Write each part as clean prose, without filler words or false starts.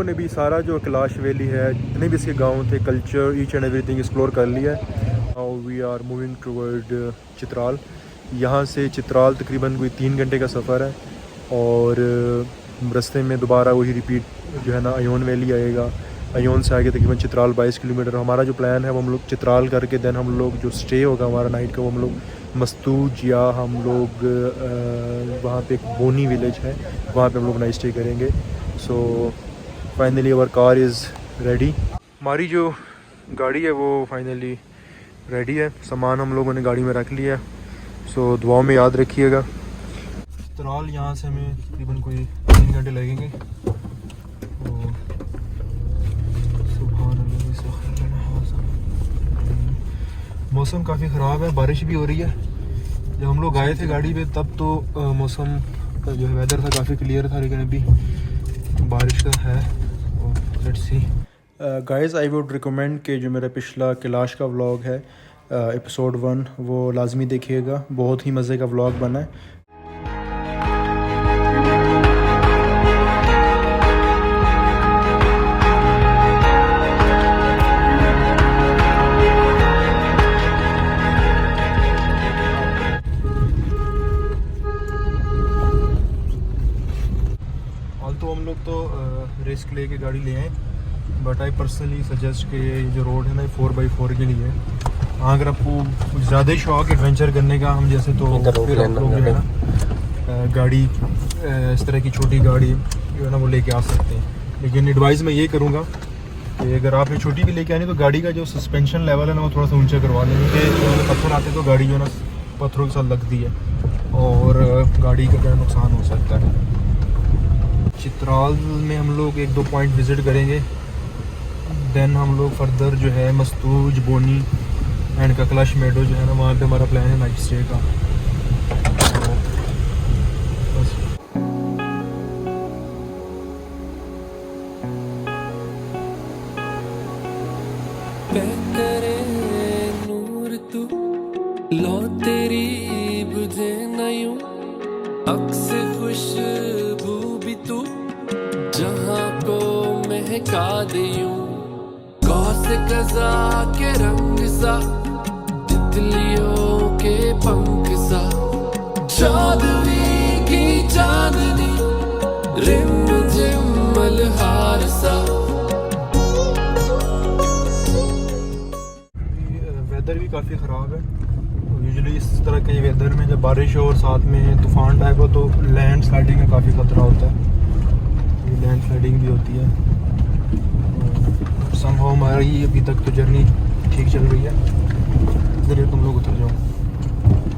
ने भी सारा जो कैलाश वैली है, जितने भी इसके गांव थे, culture each and everything explore कर लिया है। Now we are moving toward Chitral. यहाँ से चित्राल तकरीबन कोई 3 घंटे का सफ़र है और रास्ते में दोबारा वही रिपीट जो है ना अयोन वैली आएगा। अयोन से आगे तकरीबन चित्राल 22 किलोमीटर। हमारा जो प्लान है वो हम लोग चित्राल करके देन हम लोग जो स्टे होगा हमारा नाइट का, वो हम लोग मस्तूज या हम लोग वहाँ पे एक बोनी विलेज है, वहाँ पे हम लोग नाइट स्टे करेंगे। So finally our car is ready. हमारी जो गाड़ी है वो फाइनली रेडी है, सामान हम लोगों ने गाड़ी में रख लिया है। सो दुआओं में याद रखिएगा। चित्राल यहाँ से हमें तकरीबन कोई 3 घंटे लगेंगे। मौसम काफ़ी ख़राब है, बारिश भी हो रही है। जब हम लोग आए थे गाड़ी पे तब तो मौसम का जो है वेदर था काफ़ी क्लियर था, लेकिन अभी बारिश का है। Let's see guys, I would recommend कि जो मेरा पिछला कैलाश का व्लॉग है एपिसोड 1 वो लाजमी देखिएगा, बहुत ही मज़े का व्लॉग बना है। तो हम लोग तो रिस्क लेके गाड़ी ले आए, बट आई पर्सनली सजेस्ट कि ये जो रोड है ना 4x4 के लिए है। अगर आपको कुछ ज़्यादा ही शौक एडवेंचर करने का हम जैसे, तो फिर आप लोग जो है ना गाड़ी इस तरह की छोटी गाड़ी जो है ना वो लेके आ सकते हैं। लेकिन एडवाइस मैं ये करूँगा कि अगर आपने छोटी भी लेके आनी तो गाड़ी का जो सस्पेंशन लेवल है ना वो थोड़ा सा ऊँचा करवा लें, क्योंकि पत्थर आते तो गाड़ी जो है ना पत्थरों के साथ लगती है और गाड़ी का क्या नुकसान हो सकता है। चित्राल में हम लोग 1-2 पॉइंट विज़िट करेंगे, देन हम लोग फर्दर जो है मस्तूज, बोनी एंड ककलाश मेडो जो है ना वहाँ पे हमारा प्लान है नाइट स्टे का। नूर तू लो तेरी बुझे नयूं अक्स खुशबू भी तू जहाँ को महका दियूं, गौस कज़ा के रंग सा, तितलियों के पंख सा, जादुई की चांदनी रिम झिम मल्हार सा। वेदर भी काफ़ी ख़राब है। यूजुअली इस तरह के वेदर में जब बारिश हो और साथ में तूफ़ान टाइप हो तो लैंड स्लाइडिंग का काफ़ी ख़तरा होता है। ये लैंड स्लाइडिंग भी होती है। समहाउ हमारी अभी तक तो जर्नी ठीक चल रही है। इधर तुम लोग उतर जाओ।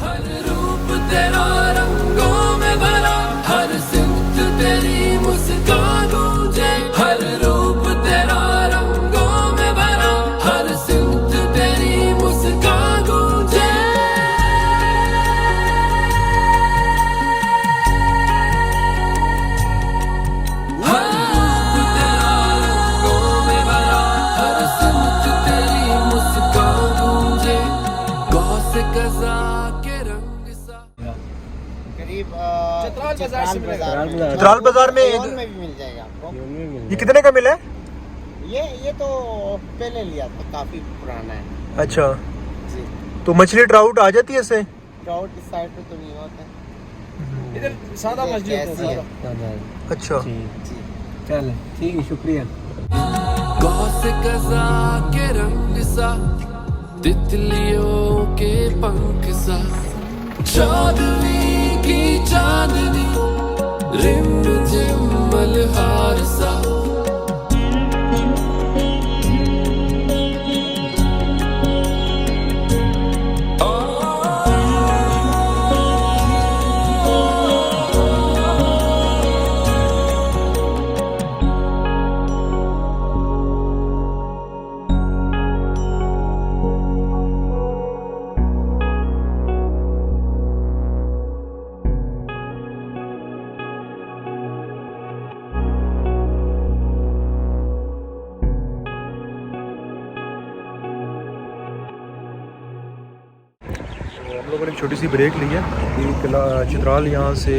हर रूप तेरा रंगों में भरा, हर सिमत तेरी मुस्कान गूंजे, हर रूप तेरा रंगों में भरा, हर सिमत तेरी मुस्कान गूंजे। हर रूप तेरा रंगों में भरा, हर सिमत तेरी मुस्कान गूंजे, गौस कज़ा के रंग सा। करीब चित्राल बाजार में अयोन में भी मिल जाएगा आपको। ये कितने का मिला है? ये तो पहले लिया था, काफी पुराना है। अच्छा, जी। तो मछली ट्राउट आ जाती है इससे? ट्राउट इस साइड पे तो नहीं होता। इधर सादा मछली ऐसी है। अच्छा जी। चल ठीक है, शुक्रिया। गौस कज़ा के रंग सा, तितलियों के पंख सा, जादुई की चांदनी रिम झिम मल्हार सा। हम लोगों ने एक छोटी सी ब्रेक ली है। चित्राल यहाँ से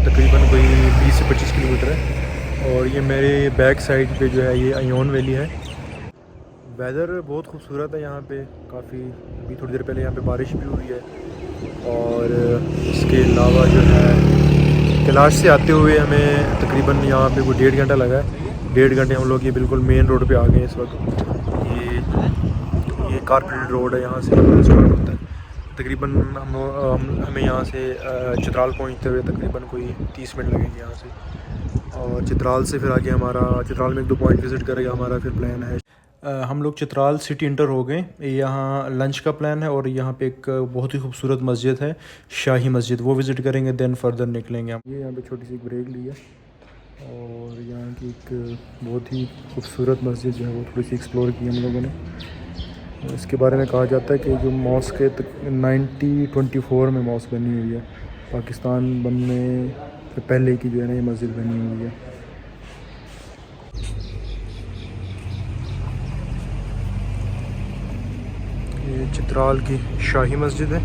तकरीबन कोई 20 से 25 किलोमीटर है और ये मेरे बैक साइड पे जो है ये अयोन वैली है। वेदर बहुत खूबसूरत है यहाँ पे, काफ़ी अभी थोड़ी देर पहले यहाँ पे बारिश भी हुई है। और इसके अलावा जो है कैलाश से आते हुए हमें तकरीबन यहाँ पे कोई 1.5 घंटा लगा है। 1.5 घंटे हम लोग ये बिल्कुल मेन रोड पे आ गए इस वक्त। ये कारपेंटर रोड है, यहाँ से स्टार्ट होता है। तकरीबन हमें यहाँ से चित्राल पहुँचते हुए तकरीबन कोई 30 मिनट लगेंगे यहाँ से। और चित्राल से फिर आगे हमारा चित्राल में 1-2 पॉइंट विज़िट करेगा हमारा फिर प्लान है। हम लोग चित्राल सिटी इंटर हो गए। यहाँ लंच का प्लान है और यहाँ पे एक बहुत ही खूबसूरत मस्जिद है, शाही मस्जिद, वो विज़िट करेंगे, देन फर्दर निकलेंगे हम। ये यहाँ पे छोटी सी ब्रेक ली है और यहाँ की एक बहुत ही खूबसूरत मस्जिद जो है वो थोड़ी सी एक्सप्लोर की हम लोगों ने। इसके बारे में कहा जाता है कि जो मॉस्क है 1924 में मॉस्क बनी हुई है, पाकिस्तान बनने से पहले की जो है ना ये मस्जिद बनी हुई है। ये चित्राल की शाही मस्जिद है।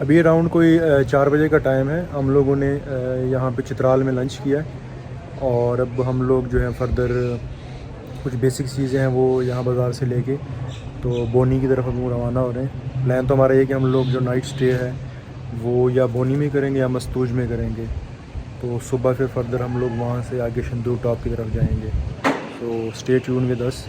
अभी अराउंड कोई 4 बजे का टाइम है। हम लोगों ने यहाँ पे चित्राल में लंच किया है और अब हम लोग जो है फर्दर कुछ बेसिक चीज़ें हैं वो यहाँ बाज़ार से लेके तो बोनी की तरफ हम लोग रवाना हो रहे हैं। प्लान तो हमारा ये कि हम लोग जो नाइट स्टे है वो या बोनी में करेंगे या मस्तूज में करेंगे। तो सुबह फिर फर्दर हम लोग वहाँ से आगे शंदूर टॉप की तरफ जाएंगे। तो stay tune with us.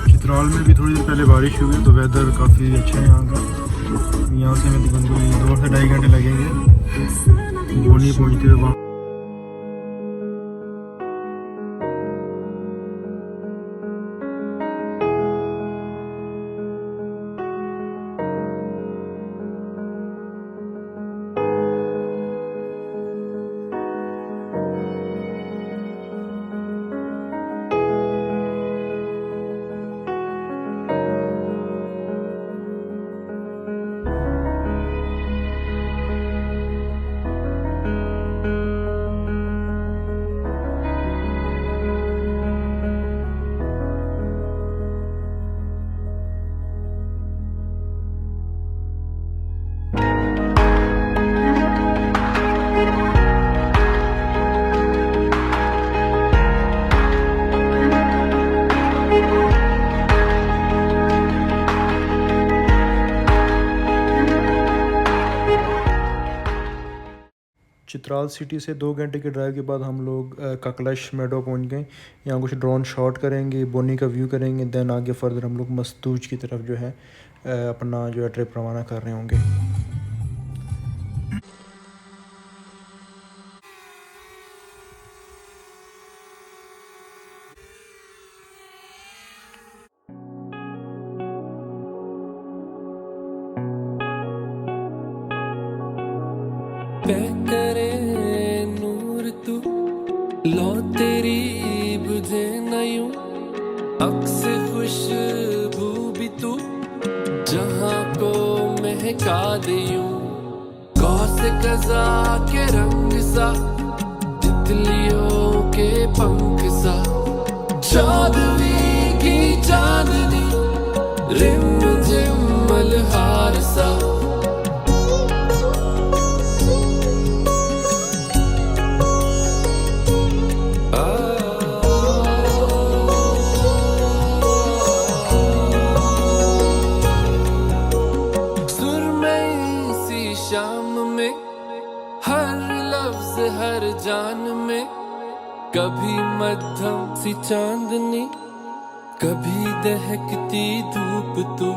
Chitral में भी थोड़ी देर पहले बारिश हुई तो वेदर काफ़ी अच्छा है यहाँ का। यहाँ से हमें तकरीबन 2 से 2.5 घंटे लगेंगे बोनी पहुँचते हुए। वहाँ चित्राल सिटी से 2 घंटे के ड्राइव के बाद हम लोग काकलश मेडो पहुंच गए। यहाँ कुछ ड्रोन शॉट करेंगे, बोनी का व्यू करेंगे, देन आगे फर्दर हम लोग मस्तूज की तरफ जो है अपना जो है ट्रिप रवाना कर रहे होंगे। करे नूर तू लो तेरी बुझे न यूं अक्स खुशबू भी तू जहां को महका दे यूं गौस कज़ा के रंग सा तितलियों के पंख सा जादुई की चांदनी रिम झिम मल्हार सा हर जान में कभी मध्यम सी चांदनी कभी दहकती धूप तू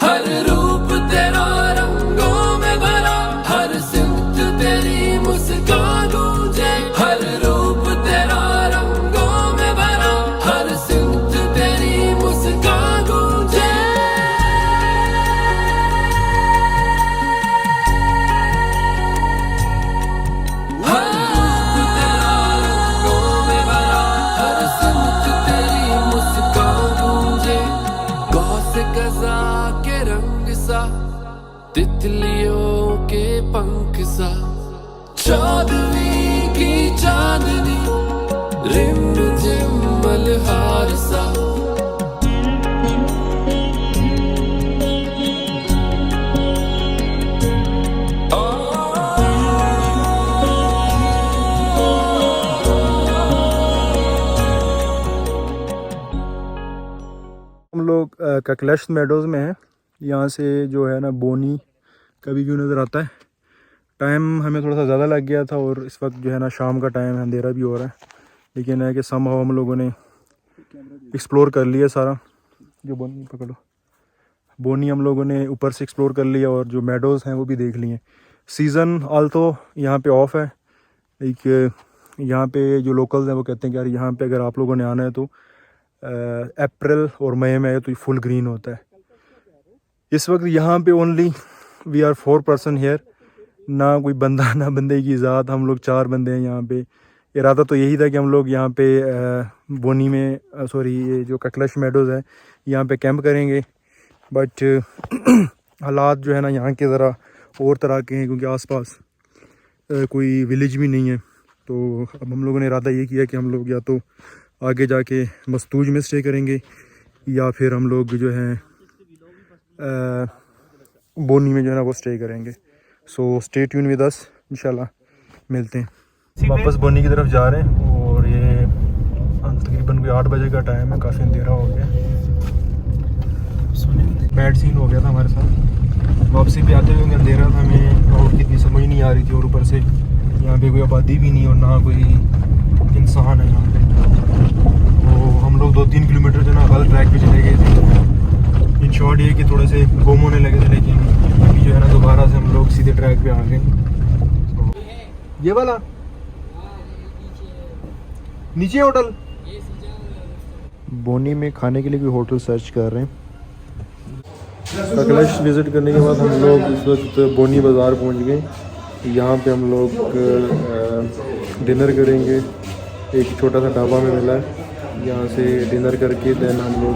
हर रूप तेरा रंगों में भरा हर सिमत तेरी मुस्कान गूंजे हर रूप तेरा रंगों में भरा हर सिमत तेरी मुस्कान गूंजे मुस्कान तितलियों के पंख सा, चौदहवीं की चांदनी, रिम झिम मल्हार सा। हम लोग ककलेश मेडोज़ में हैं। यहाँ से जो है ना बोनी का भी व्यू नज़र आता है। टाइम हमें थोड़ा सा ज़्यादा लग गया था और इस वक्त जो है ना शाम का टाइम है, अंधेरा भी हो रहा है, लेकिन है कि समहाउ हम लोगों ने एक्सप्लोर कर लिया सारा। जो बोनी पकड़ो, बोनी हम लोगों ने ऊपर से एक्सप्लोर कर लिया और जो मेडोज़ हैं वो भी देख लिए। सीज़न आल तो यहाँ पे ऑफ है। एक यहाँ पे जो लोकल्स हैं वो कहते हैं कि यार यहाँ पे अगर आप लोगों ने आना है तो अप्रैल और मई में तो फुल ग्रीन होता है। इस वक्त यहाँ पे only we are 4 person here, ना कोई बंदा ना बंदे की ज़ात, हम लोग 4 बंदे हैं यहाँ पे। इरादा तो यही था कि हम लोग यहाँ पे बोनी में सॉरी ये जो ककलेश मेडोज़ है यहाँ पे कैंप करेंगे, बट हालात जो है ना यहाँ के ज़रा और तरह के हैं क्योंकि आसपास कोई विलेज भी नहीं है। तो अब हम लोगों ने इरादा ये किया कि हम लोग या तो आगे जाके मस्तूज में स्टे करेंगे या फिर हम लोग जो है बोनी में जो है ना वो स्टे करेंगे। So stay tune with us, इंशाल्लाह मिलते हैं। वापस बोनी की तरफ जा रहे हैं और ये तकरीबन कोई 8 बजे का टाइम है, काफ़ी अंधेरा हो गया। बैड सीन हो गया था हमारे साथ। वापसी पे आते हुए अंधेरा था, हमें रोड की इतनी समझ नहीं आ रही थी और ऊपर से यहाँ पे कोई आबादी भी नहीं और ना कोई इंसान है यहाँ पे। तो हम लोग 2-3 किलोमीटर जो ना गलत ट्रैक पे चले गए थे। इन शॉर्ट ये कि थोड़े से गुम होने लगे थे, लेकिन अभी जो है ना दोबारा से हम लोग सीधे ट्रैक पे आ गए। तो ये वाला नीचे होटल, बोनी में खाने के लिए कोई होटल सर्च कर रहे हैं। ककलेश विज़िट करने के बाद हम लोग इस वक्त बोनी बाज़ार पहुंच गए। यहाँ पे हम लोग डिनर करेंगे, एक छोटा सा ढाबा में मिला है, यहाँ से डिनर करके देन हम लोग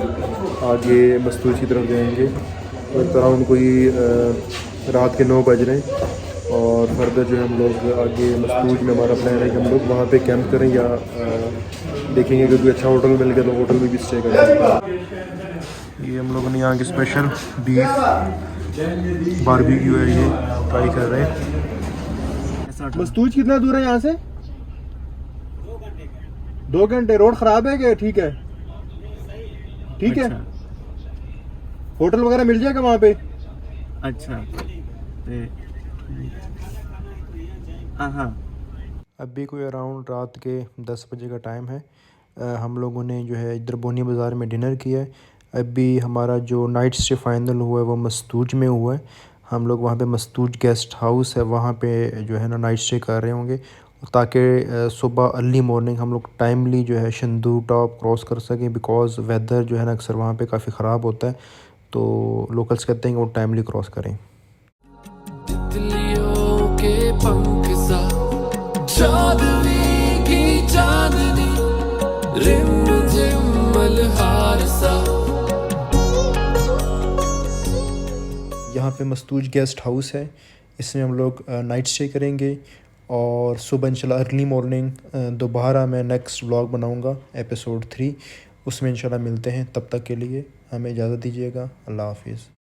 आगे मस्तूज की तरफ जाएंगे। और अराउंड कोई रात के 9 बज रहे हैं और फर्दर जो है हम लोग आगे मस्तूज में हमारा प्लान है कि हम लोग वहाँ पे कैंप करें या देखेंगे कि कोई अच्छा होटल मिल गया तो होटल में भी स्टे करेंगे। ये हम लोगों ने यहाँ की स्पेशल बीफ बारबेक्यू है, ये ट्राई कर रहे हैं। मस्तूज कितना दूर है यहाँ से? 2 घंटे। रोड ख़राब है क्या? ठीक है, ठीक है। होटल वगैरह मिल जाएगा वहाँ पे? अच्छा। हाँ, अभी कोई अराउंड रात के 10 बजे का टाइम है। हम लोगों ने जो है इधर बोनी बाज़ार में डिनर किया है। अभी हमारा जो नाइट स्टे फाइनल हुआ है वो मस्तूज में हुआ है। हम लोग वहाँ पे मस्तूज गेस्ट हाउस है, वहाँ पे जो है ना नाइट स्टे कर रहे होंगे ताकि सुबह अर्ली मॉर्निंग हम लोग टाइमली जो है शंदू टॉप क्रॉस कर सकें, बिकॉज़ वेदर जो है ना अक्सर वहाँ पे काफ़ी ख़राब होता है, तो लोकल्स कहते हैं कि वो टाइमली क्रॉस करें। तितलियों के पंख सा, चौदहवीं की चांदनी, रिम झिम मल्हार सा। यहाँ पे मस्तूज गेस्ट हाउस है, इसमें हम लोग नाइट स्टे करेंगे और सुबह इंशाल्लाह अर्ली मॉर्निंग दोबारा मैं नेक्स्ट व्लॉग बनाऊँगा एपिसोड 3, उसमें इंशाल्लाह मिलते हैं। तब तक के लिए हमें इजाज़त दीजिएगा। अल्लाह हाफिज़।